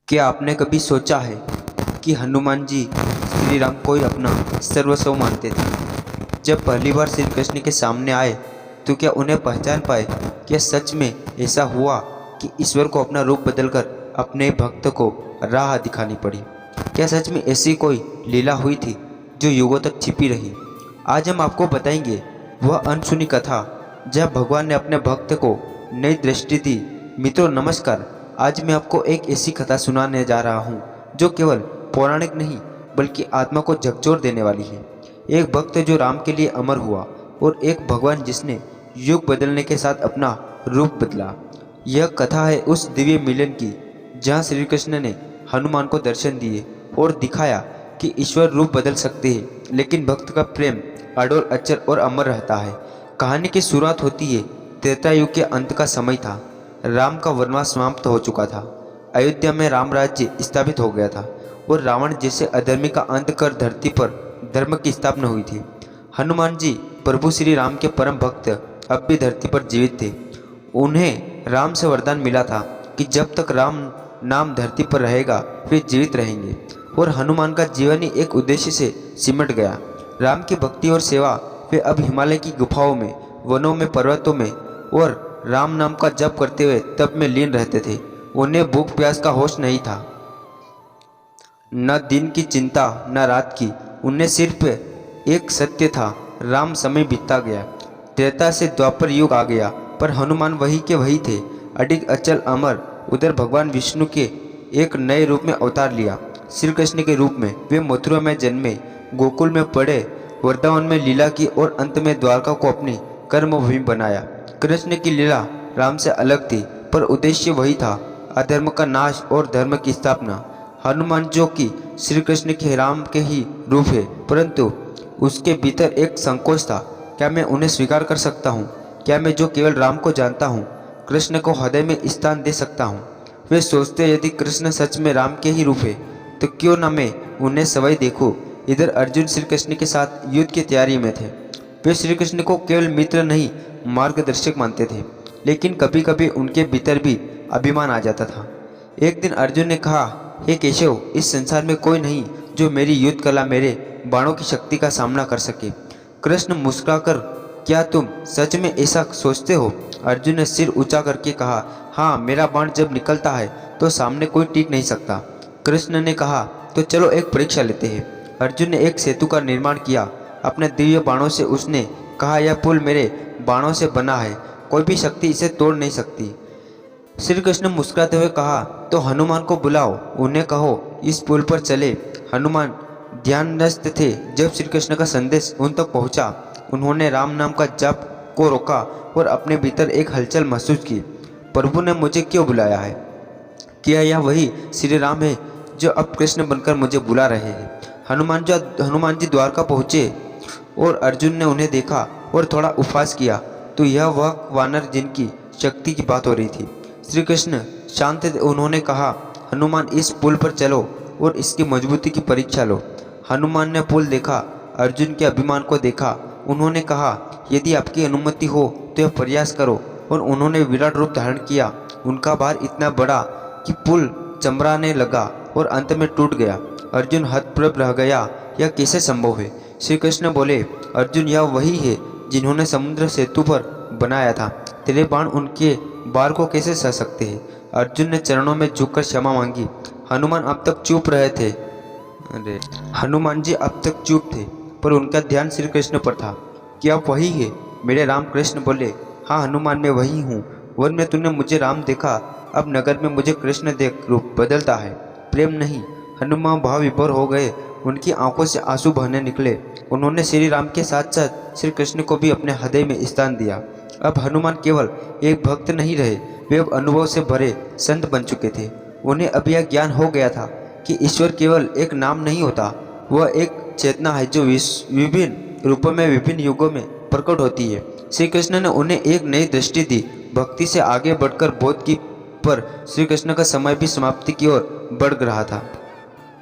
क्या आपने कभी सोचा है कि हनुमान जी श्री राम को ही अपना सर्वस्व मानते थे? जब पहली बार श्री कृष्ण के सामने आए तो क्या उन्हें पहचान पाए? क्या सच में ऐसा हुआ कि ईश्वर को अपना रूप बदलकर अपने भक्त को राह दिखानी पड़ी? क्या सच में ऐसी कोई लीला हुई थी जो युगों तक छिपी रही? आज हम आपको बताएंगे वह अनसुनी कथा जब भगवान ने अपने भक्त को नई दृष्टि दी। मित्रों नमस्कार, आज मैं आपको एक ऐसी कथा सुनाने जा रहा हूँ जो केवल पौराणिक नहीं बल्कि आत्मा को झकझोर देने वाली है। एक भक्त जो राम के लिए अमर हुआ और एक भगवान जिसने युग बदलने के साथ अपना रूप बदला। यह कथा है उस दिव्य मिलन की जहाँ श्री कृष्ण ने हनुमान को दर्शन दिए और दिखाया कि ईश्वर रूप बदल सकते हैं, लेकिन भक्त का प्रेम अडोल अचल और अमर रहता है। कहानी की शुरुआत होती है त्रेता युग के अंत का समय था। राम का वनवास समाप्त हो चुका था। अयोध्या में राम राज्य स्थापित हो गया था और रावण जैसे अधर्मी का अंत कर धरती पर धर्म की स्थापना हुई थी। हनुमान जी प्रभु श्री राम के परम भक्त अब भी धरती पर जीवित थे। उन्हें राम से वरदान मिला था कि जब तक राम नाम धरती पर रहेगा वे जीवित रहेंगे, और हनुमान का जीवन ही एक उद्देश्य से सिमट गया। राम की भक्ति और सेवा। वे अब हिमालय की गुफाओं में, वनों में, पर्वतों में और राम नाम का जप करते हुए तप में लीन रहते थे। उन्हें भूख प्यास का होश नहीं था, न दिन की चिंता न रात की। उन्हें सिर्फ एक सत्य था, राम। समय बीतता गया, त्रेता से द्वापर युग आ गया, पर हनुमान वही के वही थे, अडिग अचल अमर। उधर भगवान विष्णु के एक नए रूप में अवतार लिया, श्री कृष्ण के रूप में। वे मथुरा में जन्मे, गोकुल में पढ़े, वृंदावन में लीला की और अंत में द्वारका को अपनी कर्मभूमि बनाया। कृष्ण की लीला राम से अलग थी, पर उद्देश्य वही था, अधर्म का नाश और धर्म की स्थापना। हनुमान जो कि श्री कृष्ण के राम के ही रूप है, परंतु उसके भीतर एक संकोच था। क्या मैं उन्हें स्वीकार कर सकता हूँ? क्या मैं जो केवल राम को जानता हूँ कृष्ण को हृदय में स्थान दे सकता हूँ? वे सोचते यदि कृष्ण सच में राम के ही रूप है तो क्यों न मैं उन्हें सवई देखूँ। इधर अर्जुन श्री कृष्ण के साथ युद्ध की तैयारी में थे। वे श्री कृष्ण को केवल मित्र नहीं मार्गदर्शक मानते थे, लेकिन कभी कभी उनके भीतर भी अभिमान आ जाता था। एक दिन अर्जुन ने कहा, हे केशव, इस संसार में कोई नहीं जो मेरी युद्ध कला, मेरे बाणों की शक्ति का सामना कर सके। कृष्ण मुस्कुराकर, क्या तुम सच में ऐसा सोचते हो? अर्जुन ने सिर ऊंचा करके कहा, हाँ, मेरा बाण जब निकलता है तो सामने कोई टिक नहीं सकता। कृष्ण ने कहा, तो चलो एक परीक्षा लेते हैं। अर्जुन ने एक सेतु का निर्माण किया अपने दिव्य बाणों से। उसने कहा, यह पुल मेरे बाणों से बना है, कोई भी शक्ति इसे तोड़ नहीं सकती। श्री कृष्ण मुस्कुराते हुए कहा, तो हनुमान को बुलाओ, उन्हें कहो इस पुल पर चले। हनुमान ध्यानस्थ थे। जब श्री कृष्ण का संदेश उन तक पहुंचा, उन्होंने राम नाम का जप को रोका और अपने भीतर एक हलचल महसूस की। प्रभु ने मुझे क्यों बुलाया है? क्या यह वही श्री राम है जो अब कृष्ण बनकर मुझे बुला रहे हैं? हनुमान जी द्वारका पहुँचे और अर्जुन ने उन्हें देखा और थोड़ा उपहास किया, तो यह वह वानर जिनकी शक्ति की बात हो रही थी। श्री कृष्ण शांत थे। उन्होंने कहा, हनुमान, इस पुल पर चलो और इसकी मजबूती की परीक्षा लो। हनुमान ने पुल देखा, अर्जुन के अभिमान को देखा। उन्होंने कहा, यदि आपकी अनुमति हो तो यह प्रयास करो, और उन्होंने विराट रूप धारण किया। उनका भार इतना बड़ा कि पुल चमराने लगा और अंत में टूट गया। अर्जुन हतप्रभ रह गया, यह कैसे संभव है? श्री कृष्ण बोले, अर्जुन, यह वही है जिन्होंने समुद्र सेतु पर बनाया था। तेरे बाण उनके भार को कैसे सह सकते हैं? अर्जुन ने चरणों में झुककर क्षमा मांगी। हनुमान अब तक चुप रहे थे। हनुमान जी अब तक चुप थे, पर उनका ध्यान श्री कृष्ण पर था। क्या वही है मेरे राम? कृष्ण बोले, हाँ हनुमान, मैं वही हूँ। वन में तूने मुझे राम देखा, अब नगर में मुझे कृष्ण देख रूप बदलता है, प्रेम नहीं। हनुमान भाव विभोर हो गए, उनकी आंखों से आंसू बहने निकले। उन्होंने श्री राम के साथ साथ श्री कृष्ण को भी अपने हृदय में स्थान दिया। अब हनुमान केवल एक भक्त नहीं रहे, वे अब अनुभव से भरे संत बन चुके थे। उन्हें अब यह ज्ञान हो गया था कि ईश्वर केवल एक नाम नहीं होता, वह एक चेतना है जो विभिन्न रूपों में, विभिन्न युगों में प्रकट होती है। श्री कृष्ण ने उन्हें एक नई दृष्टि दी, भक्ति से आगे बढ़कर बोध की, पर श्री कृष्ण का समय भी समाप्ति की ओर बढ़ रहा था।